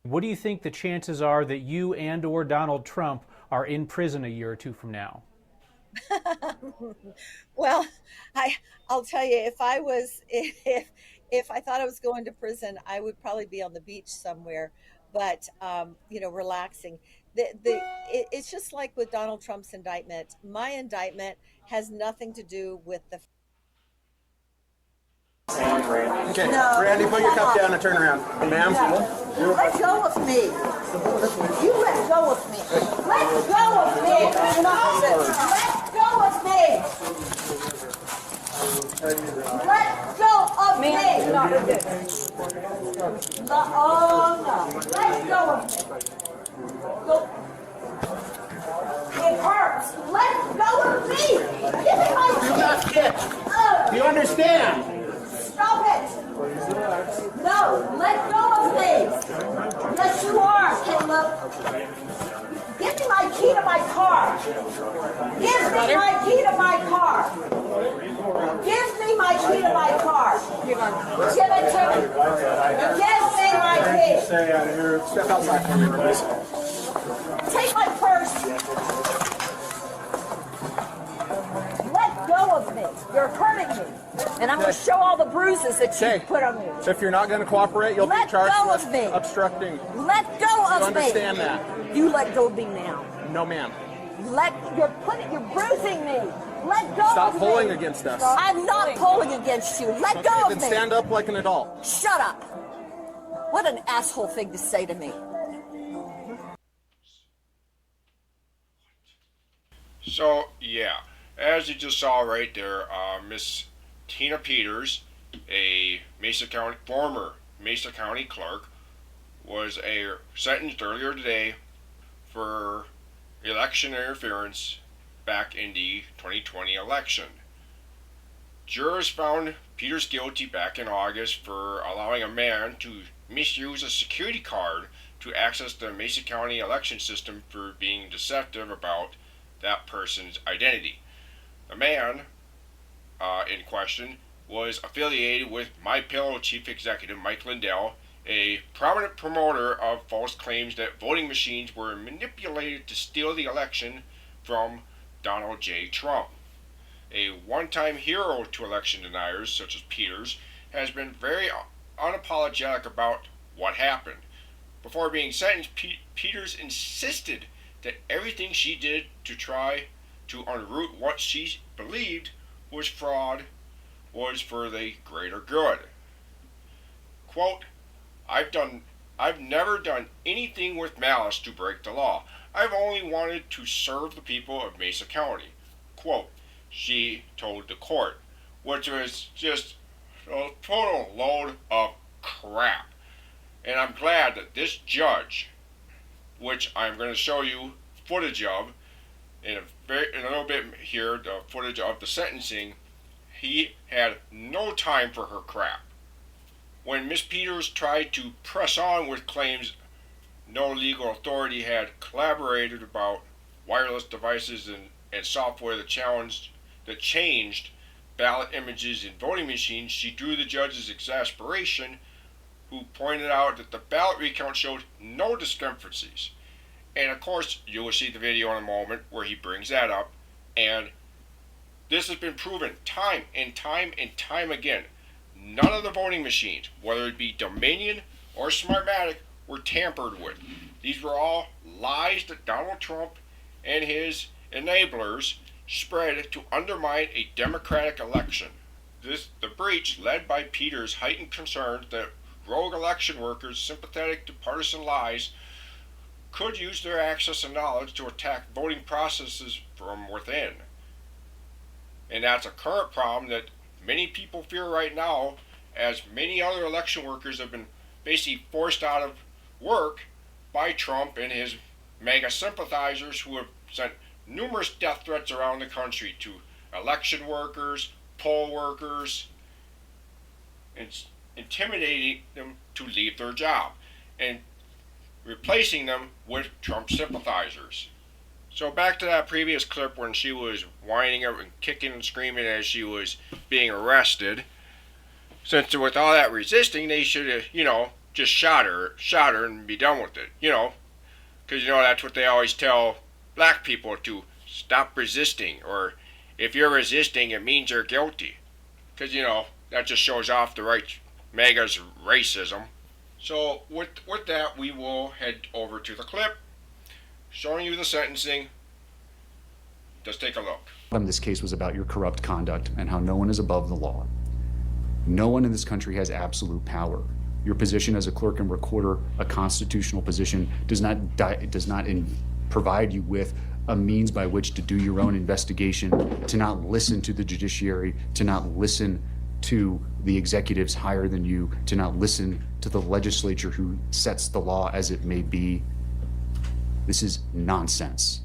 What do you think the chances are that you and or Donald Trump are in prison a year or two from now? Well, I I'll tell you, if I was if I thought I was going to prison, I would probably be on the beach somewhere, but relaxing. It's just like with Donald Trump's indictment. My indictment has nothing to do with the. Okay, No, Randy, put your cup down and turn around. Ma'am? no. Let go of me. You let go of me. Let go of me. Let go of me. Let go of me. Oh no. Let go of me. Go. It hurts. Let go of me. Give me my Do not kick. Do you understand? Stop it! No, let go of me! Yes, you are, Caleb! Give me my key to my car! Give me my key to my car! Give me my key to my car! Give it to me! Give me my key! Step outside for me, please. Take my purse! Let go of me! You're hurting me! And I'm going to show all the bruises that you put on me. If you're not going to cooperate, you'll be Let charged go with of me. obstructing. Let go of You me! understand that? You let go of me now. No, ma'am. You're bruising me. Let go Stop of pulling me. against us. I'm not pulling against you. Let Okay, go then of me. stand up like an adult. Shut up. What an asshole thing to say to me. So, yeah, as you just saw right there, Miss Tina Peters, a former Mesa County clerk, was sentenced earlier today for election interference back in the 2020 election. Jurors found Peters guilty back in August for allowing a man to misuse a security card to access the Mesa County election system for being deceptive about that person's identity. The man in question was affiliated with MyPillow chief executive Mike Lindell, a prominent promoter of false claims that voting machines were manipulated to steal the election from Donald J. Trump. A one-time hero to election deniers such as Peters has been very unapologetic about what happened. Before being sentenced, Peters insisted that everything she did to try to unroot what she believed was fraud was for the greater good. Quote, I've never done anything with malice to break the law. I've only wanted to serve the people of Mesa County. Quote, she told the court, which was just a total load of crap. And I'm glad that this judge, which I'm going to show you footage of in a little bit here, the footage of the sentencing, he had no time for her crap. When Miss Peters tried to press on with claims no legal authority had collaborated about wireless devices and software that changed ballot images in voting machines, she drew the judge's exasperation, who pointed out that the ballot recount showed no discrepancies. And of course, you will see the video in a moment where he brings that up. And this has been proven time and time and time again. None of the voting machines, whether it be Dominion or Smartmatic, were tampered with. These were all lies that Donald Trump and his enablers spread to undermine a democratic election. The breach led by Peters heightened concerns that rogue election workers sympathetic to partisan lies could use their access and knowledge to attack voting processes from within. And that's a current problem that many people fear right now, as many other election workers have been basically forced out of work by Trump and his Maga sympathizers, who have sent numerous death threats around the country to election workers, poll workers, and intimidating them to leave their job and replacing them with Trump sympathizers. So back to that previous clip when she was whining and kicking and screaming as she was being arrested. Since with all that resisting, they should have, just shot her and be done with it, because that's what they always tell black people, to stop resisting, or if you're resisting, it means you're guilty, because that just shows off the right Maga's racism. So with that, we will head over to the clip showing you the sentencing. Just take a look. This case was about your corrupt conduct and how no one is above the law. No one in this country has absolute power. Your position as a clerk and recorder, a constitutional position, does not provide you with a means by which to do your own investigation, to not listen to the judiciary, to not listen to the executives higher than you, to not listen to the legislature who sets the law as it may be. This is nonsense.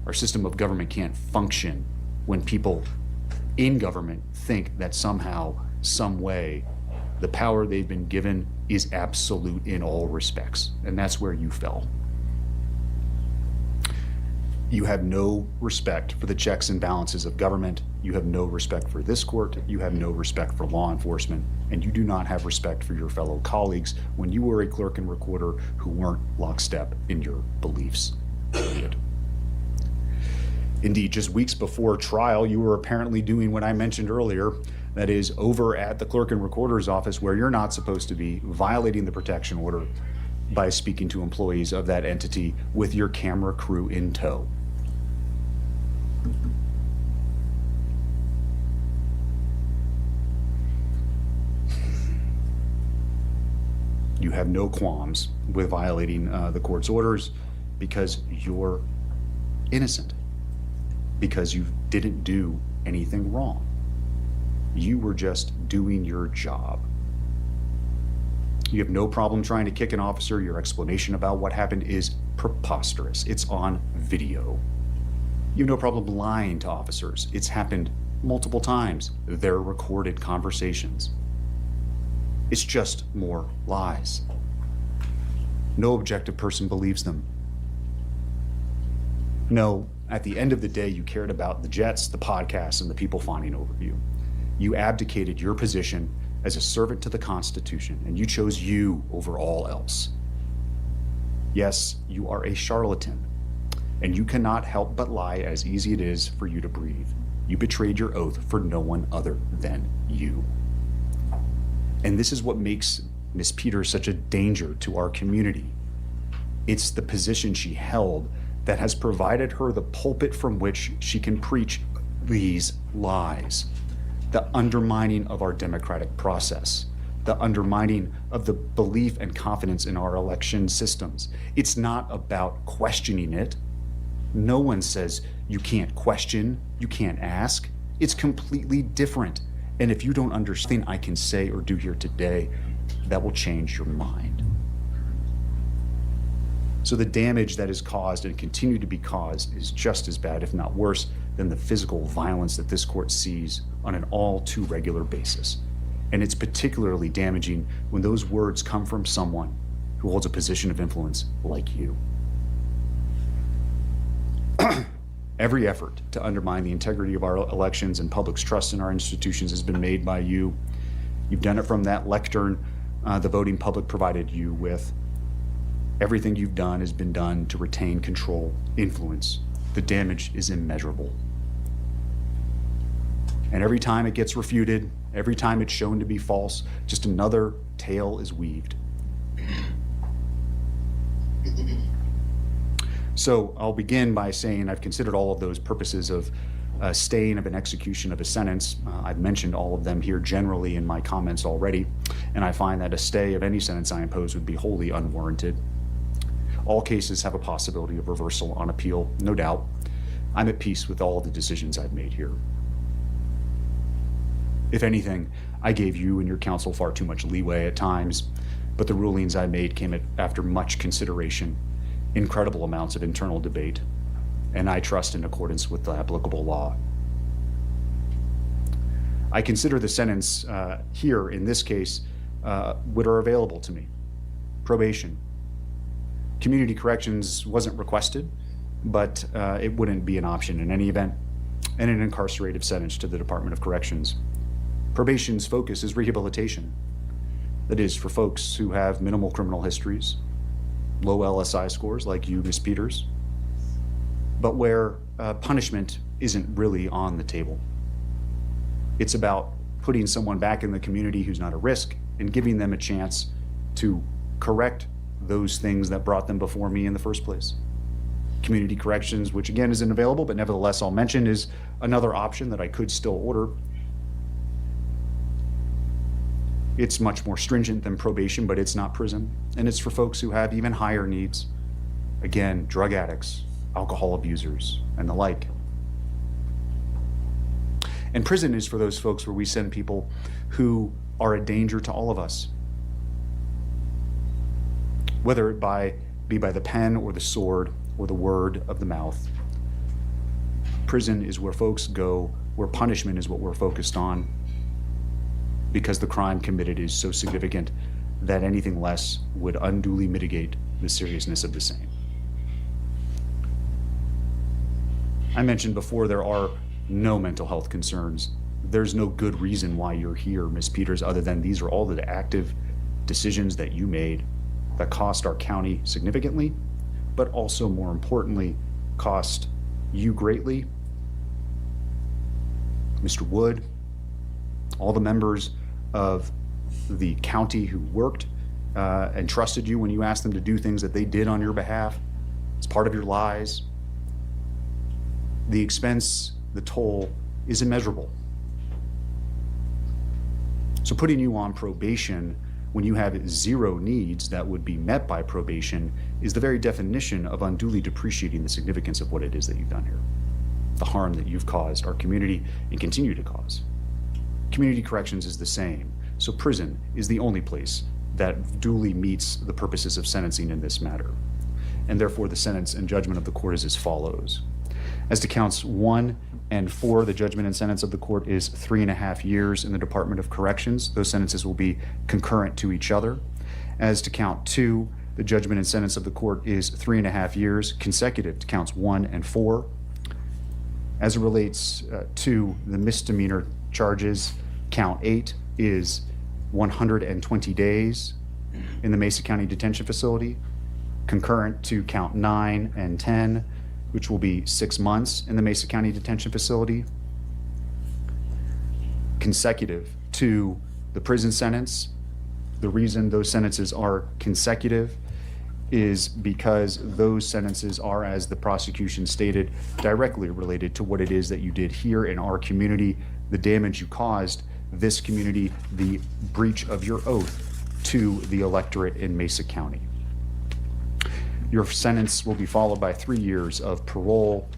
Our system of government can't function when people in government think that somehow, some way, the power they've been given is absolute in all respects. And that's where you fell. You have no respect for the checks and balances of government. You have no respect for this court. You have no respect for law enforcement. And you do not have respect for your fellow colleagues when you were a clerk and recorder who weren't lockstep in your beliefs. Period. Indeed, just weeks before trial, you were apparently doing what I mentioned earlier, that is, over at the clerk and recorder's office where you're not supposed to be, violating the protection order by speaking to employees of that entity with your camera crew in tow. You have no qualms with violating the court's orders because you're innocent, because you didn't do anything wrong. You were just doing your job. You have no problem trying to kick an officer. Your explanation about what happened is preposterous. It's on video. You have no problem lying to officers. It's happened multiple times. They're recorded conversations. It's just more lies. No objective person believes them. No, at the end of the day, you cared about the jets, the podcasts, and the people fawning over you. You abdicated your position as a servant to the Constitution, and you chose you over all else. Yes, you are a charlatan, and you cannot help but lie as easy it is for you to breathe. You betrayed your oath for no one other than you. And this is what makes Miss Peters such a danger to our community. It's the position she held that has provided her the pulpit from which she can preach these lies. The undermining of our democratic process, the undermining of the belief and confidence in our election systems. It's not about questioning it. No one says you can't question, you can't ask. It's completely different. And if you don't understand I can say or do here today, that will change your mind. So the damage that is caused and continue to be caused is just as bad, if not worse, than the physical violence that this court sees on an all too regular basis. And it's particularly damaging when those words come from someone who holds a position of influence like you. Every effort to undermine the integrity of our elections and public's trust in our institutions has been made by you. You've done it from that lectern the voting public provided you with. Everything you've done has been done to retain control, influence. The damage is immeasurable. And every time it gets refuted, every time it's shown to be false, just another tale is weaved. So I'll begin by saying I've considered all of those purposes of staying of an execution of a sentence. I've mentioned all of them here generally in my comments already, and I find that a stay of any sentence I impose would be wholly unwarranted. All cases have a possibility of reversal on appeal, no doubt. I'm at peace with all of the decisions I've made here. If anything, I gave you and your counsel far too much leeway at times, but the rulings I made came after much consideration, incredible amounts of internal debate, and I trust in accordance with the applicable law. I consider the sentence here, in this case, what are available to me. Probation. Community corrections wasn't requested, but it wouldn't be an option in any event, and an incarcerated sentence to the Department of Corrections. Probation's focus is rehabilitation. that is for folks who have minimal criminal histories, low LSI scores like you, Ms. Peters, but where punishment isn't really on the table. It's about putting someone back in the community who's not a risk and giving them a chance to correct those things that brought them before me in the first place. Community corrections, which again isn't available, but nevertheless I'll mention, is another option that I could still order. It's much more stringent than probation, but it's not prison. And it's for folks who have even higher needs. Again, drug addicts, alcohol abusers, and the like. And prison is for those folks where we send people who are a danger to all of us. Whether it be by the pen or the sword or the word of the mouth. Prison is where folks go, where punishment is what we're focused on, because the crime committed is so significant that anything less would unduly mitigate the seriousness of the same. I mentioned before there are no mental health concerns. There's no good reason why you're here, Ms. Peters, other than these are all the active decisions that you made that cost our county significantly, but also more importantly, cost you greatly, Mr. Wood, all the members of the county who worked and trusted you when you asked them to do things that they did on your behalf. It's part of your lies. The expense, the toll is immeasurable. So putting you on probation when you have zero needs that would be met by probation is the very definition of unduly depreciating the significance of what it is that you've done here, the harm that you've caused our community and continue to cause. Community corrections is the same. So prison is the only place that duly meets the purposes of sentencing in this matter. And therefore the sentence and judgment of the court is as follows. As to counts 1 and 4, the judgment and sentence of the court is 3.5 years in the Department of Corrections. Those sentences will be concurrent to each other. As to count 2, the judgment and sentence of the court is 3.5 years consecutive to counts 1 and 4. As it relates to the misdemeanor charges, count 8 is 120 days in the Mesa County Detention Facility, concurrent to count 9 and 10, which will be 6 months in the Mesa County Detention Facility, consecutive to the prison sentence. The reason those sentences are consecutive is because those sentences are, as the prosecution stated, directly related to what it is that you did here in our community, the damage you caused this community, the breach of your oath to the electorate in Mesa County. Your sentence will be followed by 3 years of parole.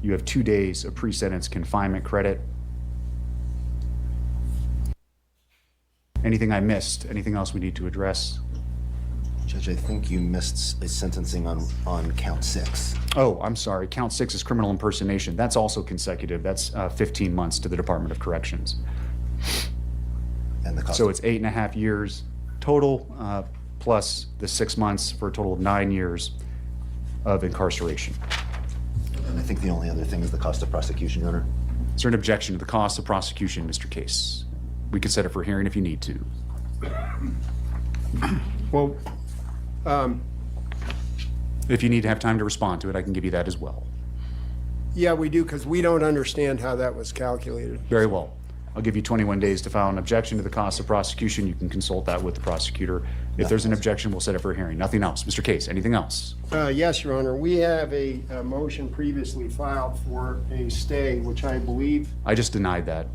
You have 2 days of pre-sentence confinement credit. Anything I missed? Anything else we need to address? Judge, I think you missed a sentencing on count 6. Oh, I'm sorry. Count 6 is criminal impersonation. That's also consecutive. That's 15 months to the Department of Corrections. And the cost So it's 8.5 years total, plus the 6 months for a total of 9 years of incarceration. And I think the only other thing is the cost of prosecution, Your Honor. Is there an objection to the cost of prosecution, Mr. Case? We can set it for hearing if you need to. Well, If you need to have time to respond to it, I can give you that as well. yeah, we do, because we don't understand how that was calculated. Very well. I'll give you 21 days to file an objection to the cost of prosecution. You can consult that with the prosecutor. If there's an objection, we'll set it for a hearing. Nothing else. Mr. Case, anything else? Yes, Your Honor. We have a motion previously filed for a stay, which I believe, I just denied that.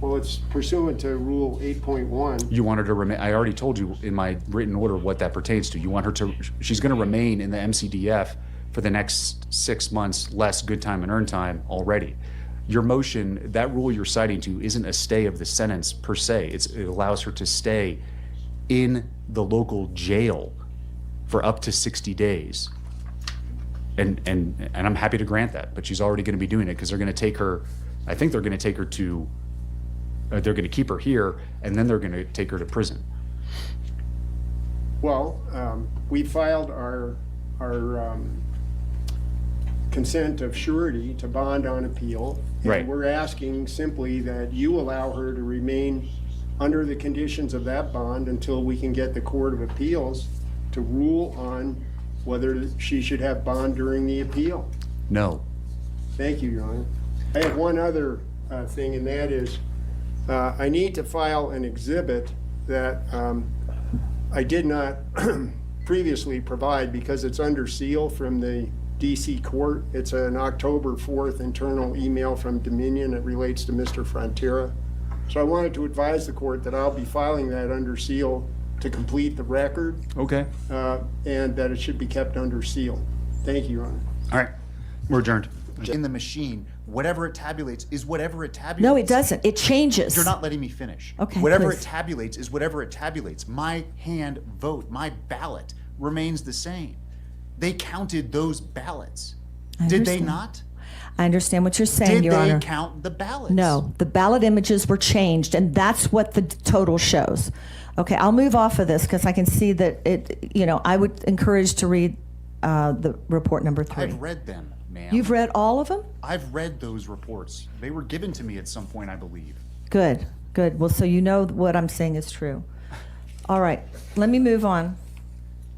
well, it's pursuant to Rule 8.1. You want her to remain, I already told you in my written order what that pertains to. You want her to, she's going to remain in the MCDF for the next 6 months, less good time and earn time already. Your motion, that rule you're citing to, isn't a stay of the sentence per se. It allows her to stay in the local jail for up to 60 days. And I'm happy to grant that, but she's already going to be doing it because they're going to take her, I think they're going to take her to, they're going to keep her here, and then they're going to take her to prison. Well, we filed our consent of surety to bond on appeal. Right. And we're asking simply that you allow her to remain under the conditions of that bond until we can get the Court of Appeals to rule on whether she should have bond during the appeal. No. Thank you, Your Honor. I have one other thing, and that is I need to file an exhibit that I did not previously provide because it's under seal from the DC court. It's an October 4th internal email from Dominion. It relates to Mr. Frontera. So I wanted to advise the court that I'll be filing that under seal to complete the record, Okay. and that it should be kept under seal. Thank you, Your Honor. All right. We're adjourned. In the machine, whatever it tabulates is whatever it tabulates. No, it doesn't. It changes. You're not letting me finish. Okay, Whatever please. it tabulates is whatever it tabulates. My hand vote, my ballot remains the same. They counted those ballots. I Did they understand. not? I understand what you're saying, Did Your they Honor. count the ballots? No, the ballot images were changed, and that's what the total shows. Okay, I'll move off of this because I can see that it, I would encourage to read the report number 3. I've read them, ma'am. You've read all of them? I've read those reports. They were given to me at some point, I believe. Good, good. Well, so you know what I'm saying is true. All right, let me move on.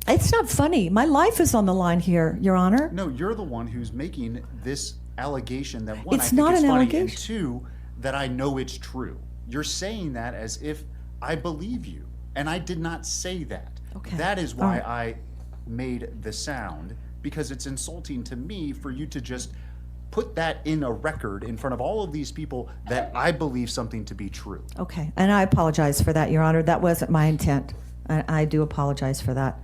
It's not funny. My life is on the line here, Your Honor. No, you're the one who's making this allegation that one, It's I think not it's an funny, allegation. and two, that I know it's true. You're saying that as if I believe you, and I did not say that. Okay. That is All why right. I made the sound, because it's insulting to me for you to just put that in a record in front of all of these people that I believe something to be true. Okay, and I apologize for that, Your Honor. That wasn't my intent. I do apologize for that.